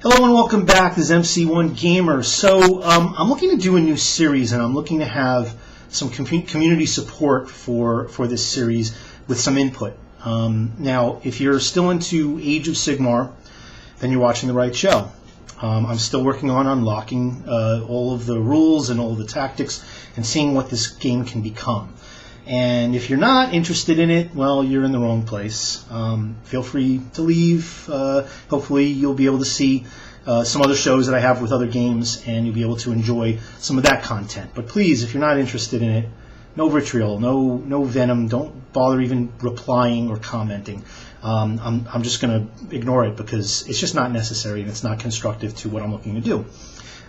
Hello and welcome back. This is MC1 Gamer. So I'm looking to do a new series, and I'm looking to have some community support for this series with some input. Now, if you're still into Age of Sigmar, then you're watching the right show. I'm still working on unlocking all of the rules and all of the tactics and seeing what this game can become. And if you're not interested in it, well, you're in the wrong place. Feel free to leave. Hopefully you'll be able to see some other shows that I have with other games, and you'll be able to enjoy some of that content. But please, if you're not interested in it, no vitriol, no venom. Don't bother even replying or commenting. I'm just going to ignore it because it's just not necessary and it's not constructive to what I'm looking to do.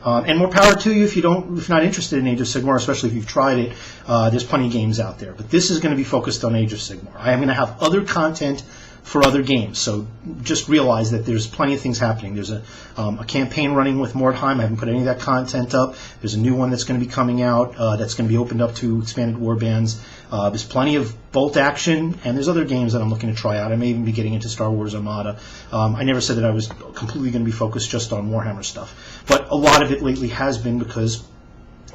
And more power to you if you're not interested in Age of Sigmar, especially if you've tried it. There's plenty of games out there, but this is going to be focused on Age of Sigmar. I am going to have other content for other games, so just realize that there's plenty of things happening. There's a campaign running with Mordheim. I haven't put any of that content up. There's a new one that's going to be coming out that's going to be opened up to expanded warbands. There's plenty of bolt action, and there's other games that I'm looking to try out. I may even be getting into Star Wars Armada. I never said that I was completely going to be focused just on Warhammer stuff, but a lot of it lately has been because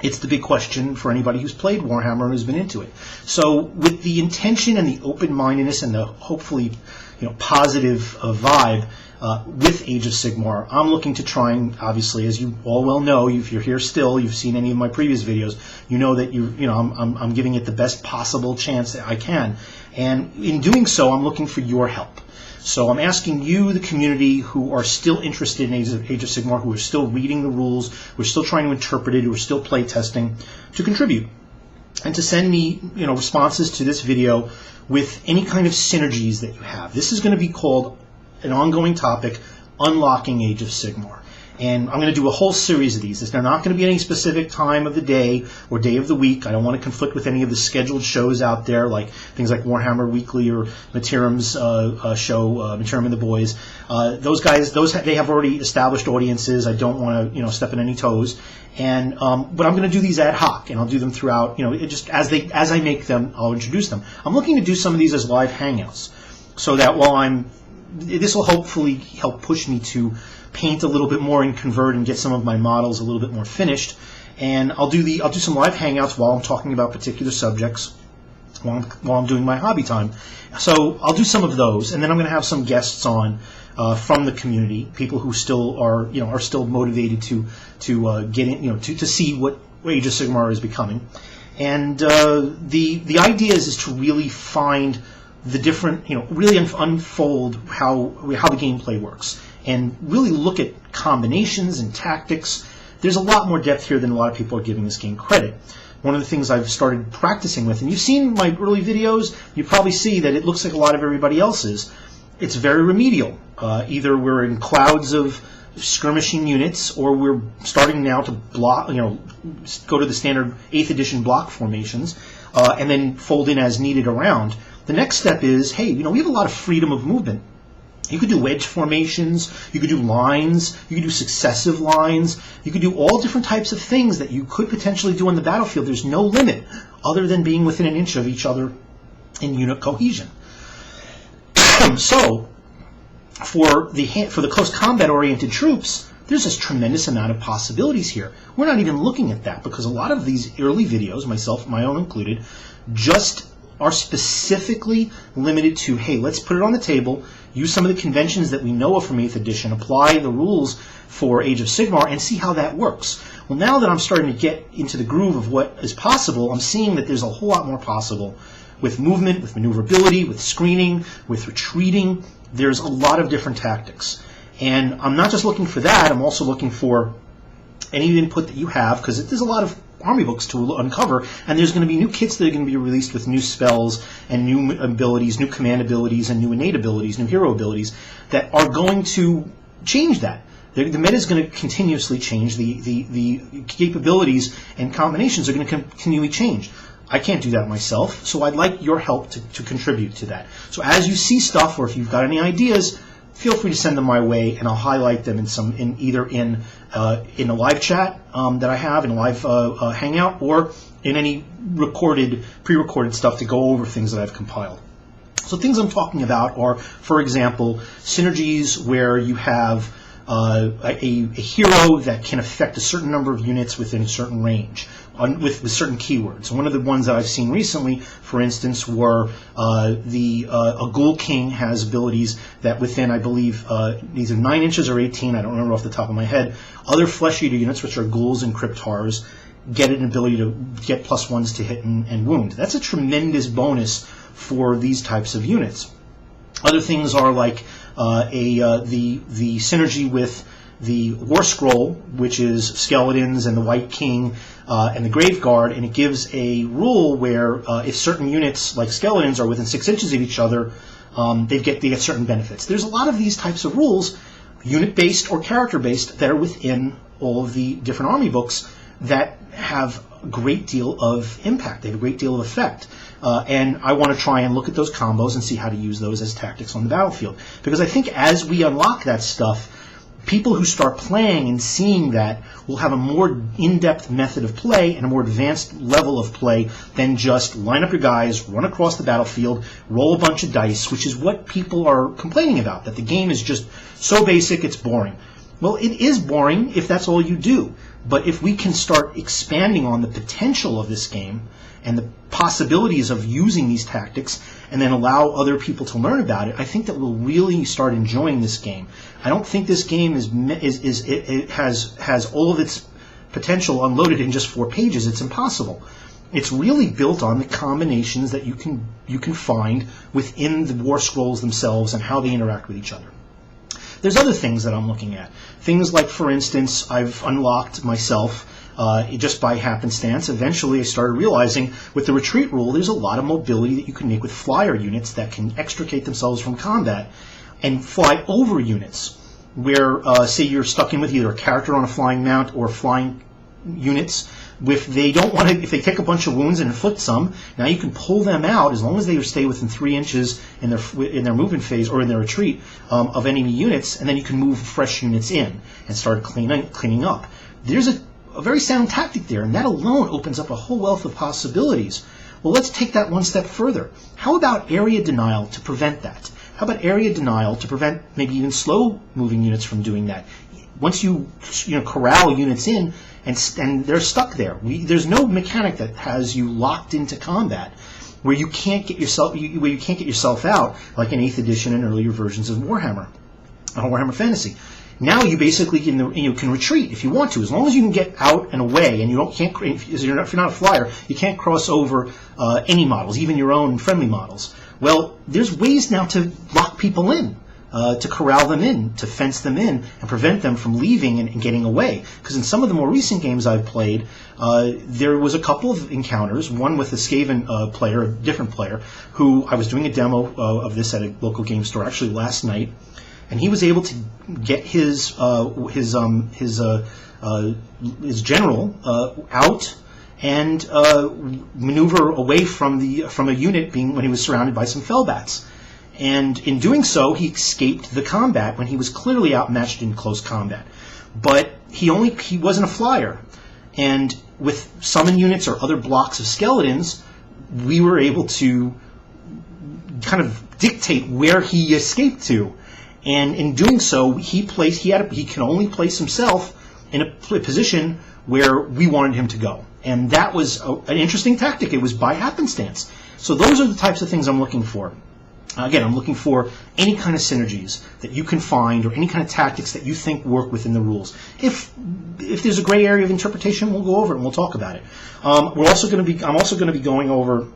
it's the big question for anybody who's played Warhammer and who's been into it. So with the intention and the open-mindedness and the hopefully positive vibe with Age of Sigmar, I'm looking to try and, obviously, as you all well know, if you're here still, you've seen any of my previous videos, you know that I'm giving it the best possible chance that I can. And in doing so, I'm looking for your help. So I'm asking you, the community, who are still interested in Age of Sigmar, who are still reading the rules, who are still trying to interpret it, who are still play testing, to contribute and to send me responses to this video with any kind of synergies that you have. This is going to be called an ongoing topic, Unlocking Age of Sigmar. And I'm going to do a whole series of these. They're not going to be any specific time of the day or day of the week. I don't want to conflict with any of the scheduled shows out there, like things like Warhammer Weekly or Materim's show, Materim and the Boys. Those guys, they have already established audiences. I don't want to, step on any toes. And but I'm going to do these ad hoc, and I'll do them throughout. Just as I make them, I'll introduce them. I'm looking to do some of these as live hangouts, so that this will hopefully help push me to paint a little bit more and convert and get some of my models a little bit more finished. And I'll do some live hangouts while I'm talking about particular subjects while I'm doing my hobby time. So I'll do some of those, and then I'm going to have some guests on from the community, people who still are still motivated to get in, to see what Age of Sigmar is becoming. And the idea is to really find the different, really unfold how the gameplay works, and really look at combinations and tactics. There's a lot more depth here than a lot of people are giving this game credit. One of the things I've started practicing with, and you've seen my early videos, you probably see that it looks like a lot of everybody else's. It's very remedial. Either we're in clouds of skirmishing units, or we're starting now to block, go to the standard 8th edition block formations, and then fold in as needed around. The next step is, hey, we have a lot of freedom of movement. You could do wedge formations, you could do lines, you could do successive lines, you could do all different types of things that you could potentially do on the battlefield. There's no limit other than being within an inch of each other in unit cohesion. So, for the close combat-oriented troops, there's this tremendous amount of possibilities here. We're not even looking at that because a lot of these early videos, my own included, just are specifically limited to, hey, let's put it on the table, use some of the conventions that we know of from 8th edition, apply the rules for Age of Sigmar, and see how that works. Well, now that I'm starting to get into the groove of what is possible, I'm seeing that there's a whole lot more possible with movement, with maneuverability, with screening, with retreating. There's a lot of different tactics. And I'm not just looking for that, I'm also looking for any input that you have, because there's a lot of army books to uncover, and there's going to be new kits that are going to be released with new spells and new abilities, new command abilities, and new innate abilities, new hero abilities that are going to change that. The meta is going to continuously change. The capabilities and combinations are going to continually change. I can't do that myself, so I'd like your help to contribute to that. So as you see stuff, or if you've got any ideas, feel free to send them my way, and I'll highlight them either in a live chat that I have, in a live hangout, or in any pre-recorded stuff to go over things that I've compiled. So things I'm talking about are, for example, synergies where you have a hero that can affect a certain number of units within a certain range with certain keywords. One of the ones that I've seen recently, for instance, were a Ghoul King has abilities that within, I believe, either 9 inches or 18, I don't remember off the top of my head, other Flesh Eater units, which are ghouls and cryptars, get an ability to get +1s to hit and wound. That's a tremendous bonus for these types of units. Other things are like the synergy with the War Scroll, which is Skeletons and the White King and the Graveguard, and it gives a rule where if certain units like Skeletons are within 6 inches of each other, they get certain benefits. There's a lot of these types of rules, unit-based or character-based, that are within all of the different army books that have a great deal of impact. They have a great deal of effect. And I want to try and look at those combos and see how to use those as tactics on the battlefield. Because I think as we unlock that stuff, people who start playing and seeing that will have a more in-depth method of play and a more advanced level of play than just line up your guys, run across the battlefield, roll a bunch of dice, which is what people are complaining about, that the game is just so basic it's boring. Well, it is boring if that's all you do. But if we can start expanding on the potential of this game and the possibilities of using these tactics and then allow other people to learn about it, I think that we'll really start enjoying this game. I don't think this game has all of its potential unloaded in just 4 pages. It's impossible. It's really built on the combinations that you can find within the War Scrolls themselves and how they interact with each other. There's other things that I'm looking at. Things like, for instance, I've unlocked myself just by happenstance. Eventually I started realizing with the retreat rule there's a lot of mobility that you can make with flyer units that can extricate themselves from combat and fly over units where, say you're stuck in with either a character on a flying mount or flying units. If they take a bunch of wounds and inflict some, now you can pull them out as long as they stay within 3 inches in their movement phase or in their retreat of enemy units, and then you can move fresh units in and start cleaning up. There's a very sound tactic there, and that alone opens up a whole wealth of possibilities. Well, let's take that one step further. How about area denial to prevent that? How about area denial to prevent maybe even slow-moving units from doing that? Once you corral units in and they're stuck there, there's no mechanic that has you locked into combat where you can't get yourself out, like in 8th edition and earlier versions of Warhammer Fantasy. Now you basically can retreat if you want to, as long as you can get out and away, and if you're not a flyer, you can't cross over any models, even your own friendly models. Well, there's ways now to lock people in. To corral them in, to fence them in, and prevent them from leaving and getting away. Because in some of the more recent games I've played, there was a couple of encounters, one with a Skaven player, a different player, who I was doing a demo of this at a local game store actually last night, and he was able to get his general out and maneuver away from a unit when he was surrounded by some Fellbats. And in doing so, he escaped the combat when he was clearly outmatched in close combat. But he wasn't a flyer. And with summon units or other blocks of skeletons, we were able to kind of dictate where he escaped to. And in doing so, he can only place himself in a position where we wanted him to go. And that was an interesting tactic. It was by happenstance. So those are the types of things I'm looking for. Again, I'm looking for any kind of synergies that you can find or any kind of tactics that you think work within the rules. If there's a gray area of interpretation, we'll go over it and we'll talk about it. I'm also going to be going over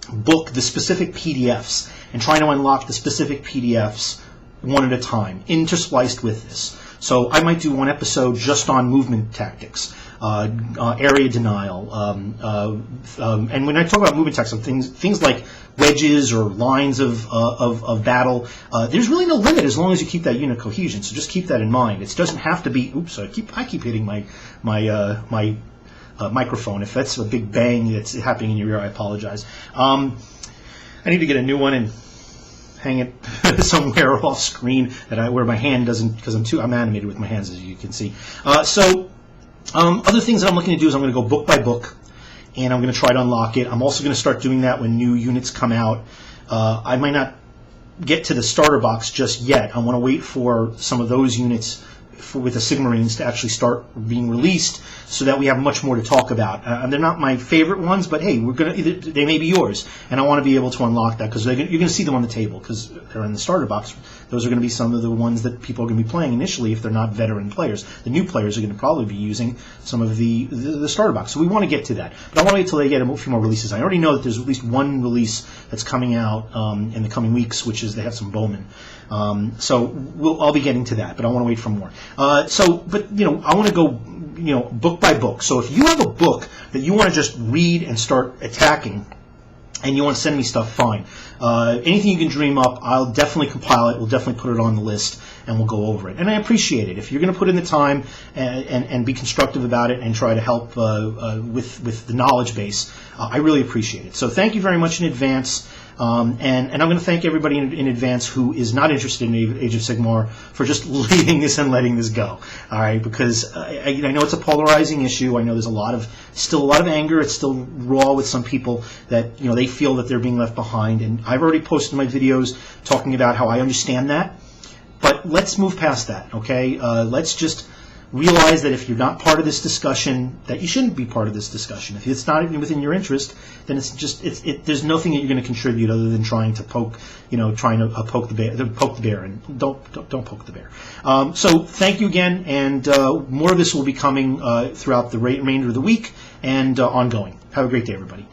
the specific PDFs and trying to unlock the specific PDFs one at a time, interspliced with this. So I might do one episode just on movement tactics, area denial, and when I talk about movement tactics, things like wedges or lines of battle, there's really no limit as long as you keep that unit cohesion. So just keep that in mind. It doesn't have to be. Oops! I keep hitting my microphone. If that's a big bang that's happening in your ear, I apologize. I need to get a new one and hang it somewhere off screen where my hand doesn't, because I'm animated with my hands, as you can see. Other things that I'm looking to do is I'm going to go book by book, and I'm going to try to unlock it. I'm also going to start doing that when new units come out. I might not get to the starter box just yet. I want to wait for some of those units with the Sigmarines to actually start being released, so that we have much more to talk about. They're not my favorite ones, but hey, they may be yours, and I want to be able to unlock that, because you're going to see them on the table because they're in the starter box. Those are going to be some of the ones that people are going to be playing initially if they're not veteran players. The new players are going to probably be using some of the starter box. So we want to get to that, but I want to wait till they get a few more releases. I already know that there's at least one release that's coming out in the coming weeks, which is they have some Bowman. So I'll be getting to that, but I want to wait for more. But I want to go book by book. So if you have a book that you want to just read and start attacking, and you want to send me stuff, fine. Anything you can dream up, I'll definitely compile it. We'll definitely put it on the list, and we'll go over it. And I appreciate it. If you're going to put in the time and be constructive about it and try to help with the knowledge base, I really appreciate it. So thank you very much in advance. And I'm going to thank everybody in advance who is not interested in Age of Sigmar for just leaving this and letting this go. All right, because I know it's a polarizing issue. I know there's still a lot of anger. It's still raw with some people that they feel that they're being left behind. And I've already posted my videos talking about how I understand that. But let's move past that. Okay, let's just realize that if you're not part of this discussion, that you shouldn't be part of this discussion. If it's not even within your interest, then there's nothing that you're going to contribute other than trying to poke the bear, and don't poke the bear. So thank you again, and more of this will be coming throughout the remainder of the week and ongoing. Have a great day, everybody.